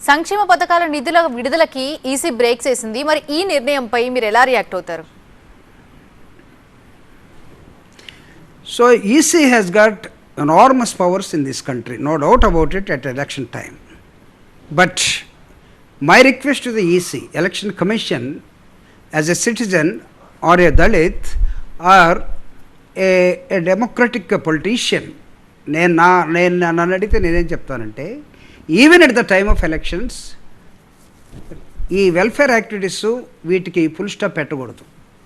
సంక్షేమ పథకాల నిధుల విడుదలకి ఈసీ బ్రేక్స్ వేసింది. మరి ఈ నిర్ణయంపై మీరు ఎలా రియాక్ట్ అవుతారు? So EC has got enormous powers in this country, no doubt about it at election time. But my request to the EC, Election Commission, as a citizen or a Dalit or a democratic politician, నన్ను అడిగితే నేనేం చెప్తానంటే, even at the time of elections ఈ welfare activities వీటికి full stop పెట్టకూడదు,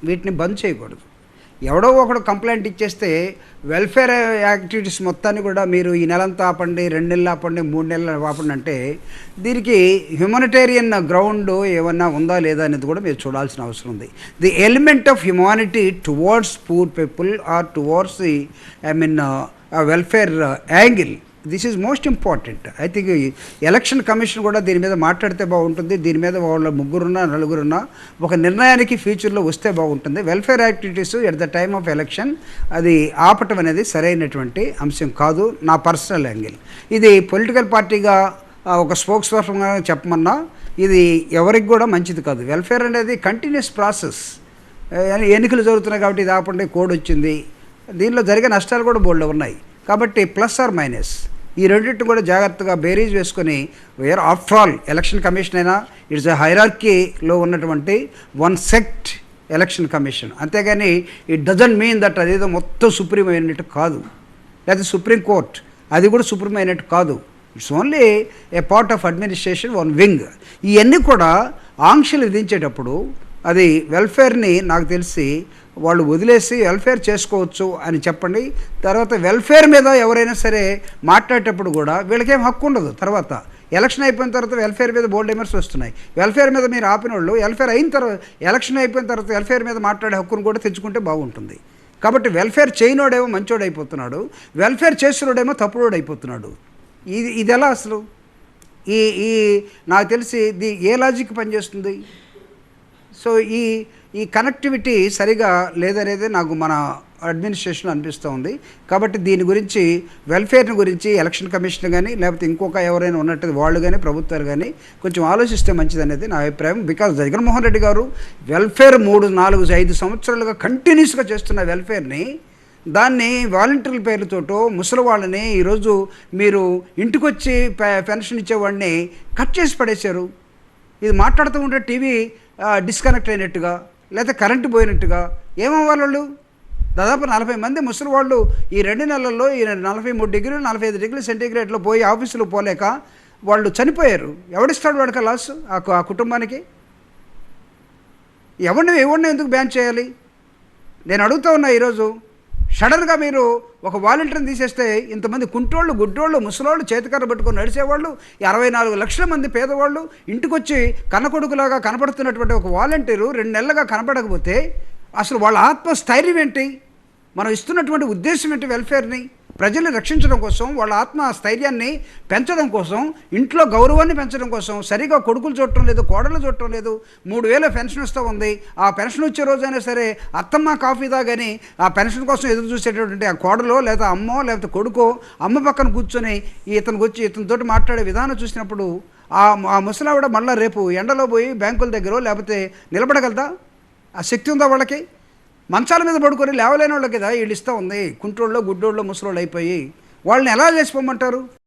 వీటిని బంద్ చేయకూడదు. ఎవడో ఒకడు కంప్లైంట్ ఇచ్చేస్తే వెల్ఫేర్ యాక్టివిటీస్ మొత్తాన్ని కూడా మీరు ఈ నెలంతా ఆపండి, 2 నెలలు ఆపండి, 3 నెలలు ఆపండి అంటే దీనికి హ్యుమానిటేరియన్ గ్రౌండ్ ఏమన్నా ఉందా లేదా అనేది కూడా మీరు చూడాల్సిన అవసరం ఉంది. The element of humanity towards poor people or towards the welfare angle, this is most important. I think election commission కూడా దీని మీద మాట్లాడితే బాగుంటుంది. దీని మీద వాళ్ళ 3-4 ఒక నిర్ణయానికి ఫ్యూచర్లో వస్తే బాగుంటుంది. Welfare activities at the time of election అది ఆపటం అనేది సరైనటువంటి అంశం కాదు, నా పర్సనల్ యాంగిల్. ఇది పొలిటికల్ పార్టీగా ఒక స్పోక్స్ పర్సన్గా చెప్పమన్నా ఇది ఎవరికి కూడా మంచిది కాదు. వెల్ఫేర్ అనేది కంటిన్యూస్ ప్రాసెస్. ఎన్నికలు జరుగుతున్నాయి కాబట్టి ఇది ఆపండి, కోడ్ వచ్చింది, దీనిలో జరిగే నష్టాలు కూడా బోల్డ్ ఉన్నాయి. కాబట్టి ప్లస్ ఆర్ మైనస్ ఈ రెండింటిని కూడా జాగ్రత్తగా బేరీజ్ వేసుకొని, where after all election commission అయినా ఇట్స్ ఎ హైరార్కీలో ఉన్నటువంటి వన్ సెక్ట్ ఎలక్షన్ కమిషన్. అంతేగాని ఇట్ డజంట్ మీన్ దట్ అదేదో మొత్తం సుప్రీం అయినట్టు కాదు, లేదా సుప్రీం కోర్ట్ అది కూడా సుప్రీం అయినట్టు కాదు. It's only A part of administration, one wing. ఇవన్నీ కూడా ఆంక్షలు విధించేటప్పుడు అది వెల్ఫేర్ని నాకు తెలిసి వాళ్ళు వదిలేసి వెల్ఫేర్ చేసుకోవచ్చు అని చెప్పండి. తర్వాత వెల్ఫేర్ మీద ఎవరైనా సరే మాట్లాడేటప్పుడు కూడా వీళ్ళకేం హక్కు ఉండదు. తర్వాత ఎలక్షన్ అయిపోయిన తర్వాత వెల్ఫేర్ మీద బోల్డ్ ఎమర్స్ వస్తున్నాయి. వెల్ఫేర్ మీద మీరు ఆపిన వాళ్ళు వెల్ఫేర్ అయిన తర్వాత, ఎలక్షన్ అయిపోయిన తర్వాత వెల్ఫేర్ మీద మాట్లాడే హక్కును కూడా తెచ్చుకుంటే బాగుంటుంది. కాబట్టి వెల్ఫేర్ చేయనోడేమో మంచోడు అయిపోతున్నాడు, వెల్ఫేర్ చేసినోడేమో తప్పుడోడు అయిపోతున్నాడు. ఇది ఎలా అసలు? ఈ నాకు తెలిసి ఏ లాజిక్ పనిచేస్తుంది? సో ఈ కనెక్టివిటీ సరిగా లేదనేది నాకు మన అడ్మినిస్ట్రేషన్ అనిపిస్తూ ఉంది. కాబట్టి దీని గురించి వెల్ఫేర్ని గురించి ఎలక్షన్ కమిషన్ కానీ లేకపోతే ఇంకొక ఎవరైనా ఉన్నట్టు వాళ్ళు కానీ ప్రభుత్వాలు కానీ కొంచెం ఆలోచిస్తే మంచిదనేది నా అభిప్రాయం. బికాజ్ జగన్మోహన్ రెడ్డి గారు వెల్ఫేర్ 3, 4, 5 సంవత్సరాలుగా కంటిన్యూస్గా చేస్తున్న వెల్ఫేర్ని దాన్ని వాలంటీర్ల పేర్లతోటో ముసలి వాళ్ళని ఈరోజు మీరు ఇంటికొచ్చి పెన్షన్ ఇచ్చేవాడిని కట్ చేసి పడేశారు. ఇది మాట్లాడుతూ ఉంటే టీవీ డిస్కనెక్ట్ అయినట్టుగా లేకపోతే కరెంటు పోయినట్టుగా ఏమవ్వాలి వాళ్ళు? దాదాపు 40 మంది ముసలి వాళ్ళు ఈ 2 నెలల్లో ఈ 43 డిగ్రీలు 45 డిగ్రీల సెంటీగ్రేడ్లో పోయి ఆఫీసులో పోలేక వాళ్ళు చనిపోయారు. ఎవడిస్తాడు వాడికి లాస్ ఆ కుటుంబానికి? ఎవరిని ఎందుకు బ్యాన్ చేయాలి? నేను అడుగుతూ ఉన్నా. ఈరోజు సడన్గా మీరు ఒక వాలంటీర్ని తీసేస్తే ఇంతమంది కుంటోళ్ళు, గుడ్డోళ్ళు, ముసలోళ్ళు, చేతికర్ర పట్టుకొని నడిచేవాళ్ళు, 64 లక్షల మంది పేదవాళ్ళు ఇంటికొచ్చి కన్నకొడుకులాగా కనపడుతున్నటువంటి ఒక వాలంటీరు 2 నెలలుగా కనపడకపోతే అసలు వాళ్ళ ఆత్మస్థైర్యం ఏంటి? మనం ఇస్తున్నటువంటి ఉద్దేశం ఏంటి? వెల్ఫేర్ని ప్రజల్ని రక్షించడం కోసం, వాళ్ళ ఆత్మస్థైర్యాన్ని పెంచడం కోసం, ఇంట్లో గౌరవాన్ని పెంచడం కోసం. సరిగా కొడుకులు చూడటం లేదు, కోడలు చూడటం లేదు. 3000 పెన్షన్ వస్తూ ఉంది. ఆ పెన్షన్ వచ్చే రోజైనా సరే అత్తమ్మ కాఫీ తాగని ఆ పెన్షన్ కోసం ఎదురు చూసేటటువంటి ఆ కోడలో లేదా అమ్మో లేకపోతే కొడుకో అమ్మ పక్కన కూర్చొని ఇతనితోటి మాట్లాడే విధానం చూసినప్పుడు ఆ ముసలావిడ మళ్ళీ రేపు ఎండలో పోయి బ్యాంకుల దగ్గర లేకపోతే నిలబడగలదా? ఆ శక్తి ఉందా వాళ్ళకి? మంచాల మీద పడుకొని లేవలేని వాళ్ళకి కదా వీళ్ళు ఇస్తూ ఉంది. కుంటోళ్ళు, గుడ్డోళ్ళు, ముసలోళ్ళు అయిపోయి వాళ్ళని ఎలా చేసిపోమంటారు?